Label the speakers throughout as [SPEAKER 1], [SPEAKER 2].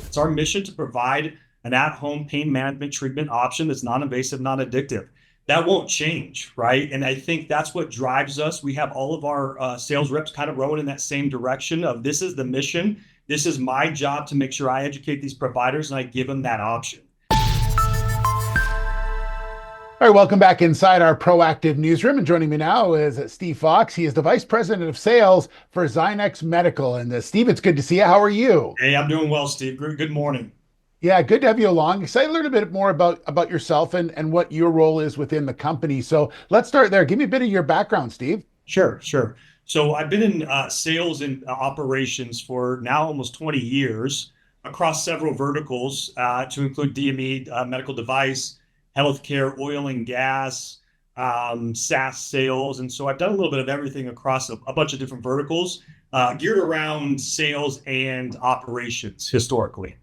[SPEAKER 1] It's our mission to provide an at-home pain management treatment option that's non-invasive, non-addictive. That won't change, right? And I think that's what drives us. We have all of our sales reps kind of rowing in that same direction of this is the mission. This is my job to make sure I educate these providers and I give them that option.
[SPEAKER 2] All right, welcome back inside our proactive newsroom. And joining me now is Steve Fox. He is the Vice President of Sales for Zynex Medical. And Steve, it's good to see you. How are you?
[SPEAKER 1] Hey, I'm doing well, Steve. Good morning.
[SPEAKER 2] Yeah, good to have you along. Excited to learn a bit more about yourself and what your role is within the company. So let's start there. Give me a bit of your background, Steve.
[SPEAKER 1] Sure. So I've been in sales and operations for now almost 20 years across several verticals to include DME, medical device, healthcare, oil and gas, SaaS sales. And so I've done a little bit of everything across a bunch of different verticals geared around sales and operations historically.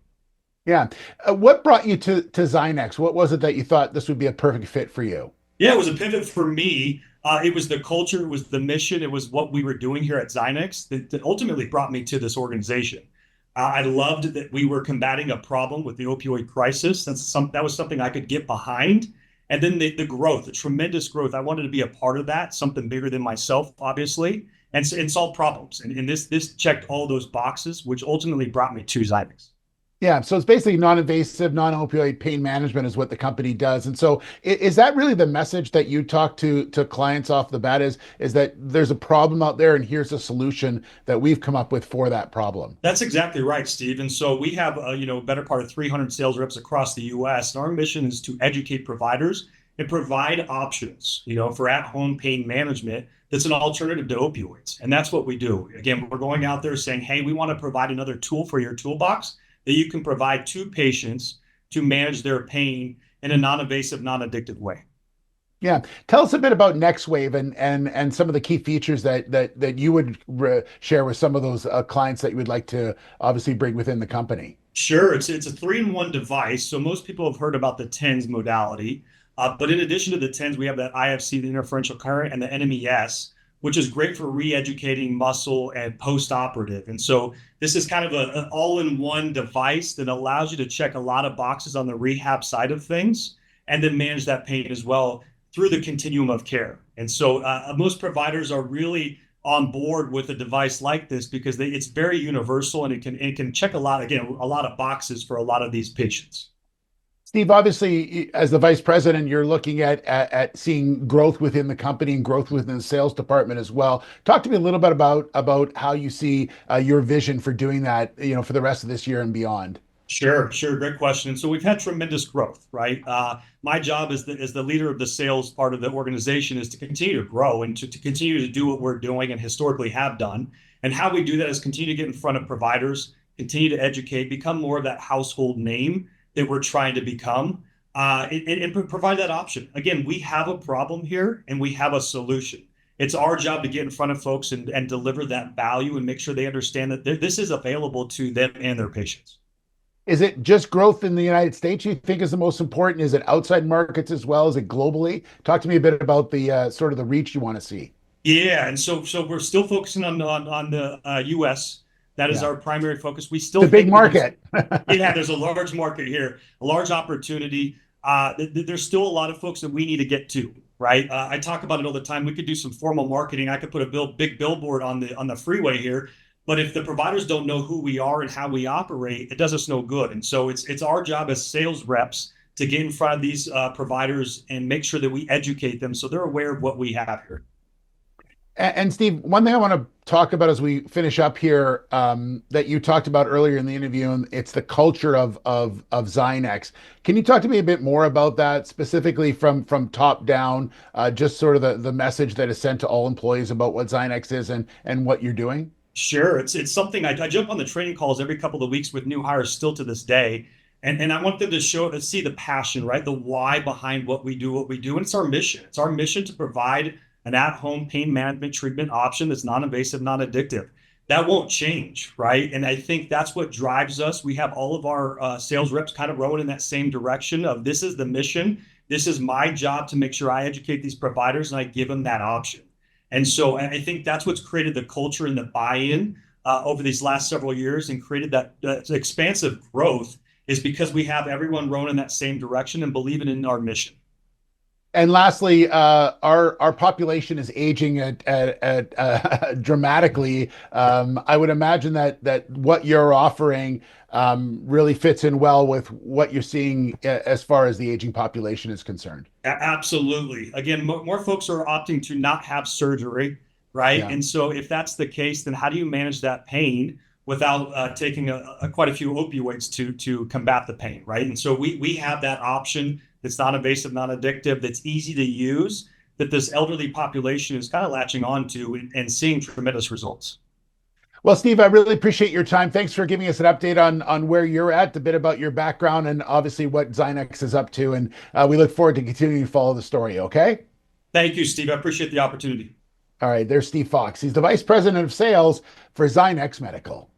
[SPEAKER 2] Yeah. What brought you to Zynex? What was it that you thought this would be a perfect fit for you?
[SPEAKER 1] Yeah, it was a pivot for me. It was the culture, it was the mission, it was what we were doing here at Zynex that ultimately brought me to this organization. I loved that we were combating a problem with the opioid crisis. That was something I could get behind. And then the growth, the tremendous growth. I wanted to be a part of that, something bigger than myself, obviously, and solve problems. And this checked all those boxes, which ultimately brought me to Zynex.
[SPEAKER 2] Yeah, so it's basically non-invasive, non-opioid pain management is what the company does. And so is that really the message that you talk to clients off the bat is that there's a problem out there and here's a solution that we've come up with for that problem?
[SPEAKER 1] That's exactly right, Steve. And so we have better part of 300 sales reps across the US. And our mission is to educate providers and provide options, for at-home pain management that's an alternative to opioids. And that's what we do. Again, we're going out there saying, hey, we want to provide another tool for your toolbox that you can provide to patients to manage their pain in a non-invasive, non-addictive way.
[SPEAKER 2] Yeah. Tell us a bit about NexWave and some of the key features that you would share with some of those clients that you would like to obviously bring within the company.
[SPEAKER 1] Sure. It's a 3-in-1 device. So most people have heard about the TENS modality. But in addition to the TENS, we have that IFC, the Interferential Current, and the NMES, which is great for re-educating muscle and post-operative. And so this is kind of an all-in-one device that allows you to check a lot of boxes on the rehab side of things and then manage that pain as well through the continuum of care. And so most providers are really on board with a device like this because it's very universal and it can check a lot of boxes for a lot of these patients.
[SPEAKER 2] Steve, obviously, as the vice president, you're looking at seeing growth within the company and growth within the sales department as well. Talk to me a little bit about how you see your vision for doing that, for the rest of this year and beyond.
[SPEAKER 1] Sure. Great question. So we've had tremendous growth, right? My job as the leader of the sales part of the organization is to continue to grow and to continue to do what we're doing and historically have done. And how we do that is continue to get in front of providers, continue to educate, become more of that household name that we're trying to become, and provide that option. Again, we have a problem here and we have a solution. It's our job to get in front of folks and deliver that value and make sure they understand that this is available to them and their patients.
[SPEAKER 2] Is it just growth in the United States you think is the most important? Is it outside markets as well? Is it globally? Talk to me a bit about the sort of the reach you want to see.
[SPEAKER 1] Yeah, and so we're still focusing on the U.S. That is our primary focus. We still
[SPEAKER 2] the big market.
[SPEAKER 1] There's a large market here, a large opportunity. There's still a lot of folks that we need to get to, right? I talk about it all the time. We could do some formal marketing. I could put a big billboard on the freeway here, but if the providers don't know who we are and how we operate, it does us no good. And so it's our job as sales reps to get in front of these providers and make sure that we educate them so they're aware of what we have here.
[SPEAKER 2] And Steve, one thing I want to talk about as we finish up here that you talked about earlier in the interview, and it's the culture of Zynex. Can you talk to me a bit more about that, specifically from top down, just sort of the message that is sent to all employees about what Zynex is and what you're doing?
[SPEAKER 1] Sure. It's something I jump on the training calls every couple of weeks with new hires still to this day. And I want them to see the passion, right? The why behind what we do. And it's our mission. It's our mission to provide an at-home pain management treatment option that's non-invasive, non-addictive. That won't change, right? And I think that's what drives us. We have all of our sales reps kind of rowing in that same direction of this is the mission. This is my job to make sure I educate these providers and I give them that option. And so I think that's what's created the culture and the buy-in over these last several years and created that expansive growth is because we have everyone rowing in that same direction and believing in our mission.
[SPEAKER 2] And lastly, our population is aging at dramatically. I would imagine that what you're offering really fits in well with what you're seeing as far as the aging population is concerned.
[SPEAKER 1] Absolutely. Again, more folks are opting to not have surgery, right?
[SPEAKER 2] Yeah.
[SPEAKER 1] And so if that's the case, then how do you manage that pain without taking quite a few opioids to combat the pain, right? And so we have that option that's non-invasive, non-addictive, that's easy to use, that this elderly population is kind of latching on to and seeing tremendous results.
[SPEAKER 2] Well, Steve, I really appreciate your time. Thanks for giving us an update on where you're at, a bit about your background, and obviously what Zynex is up to. And we look forward to continuing to follow the story. Okay.
[SPEAKER 1] Thank you, Steve. I appreciate the opportunity.
[SPEAKER 2] All right. There's Steve Fox. He's the Vice President of Sales for Zynex Medical.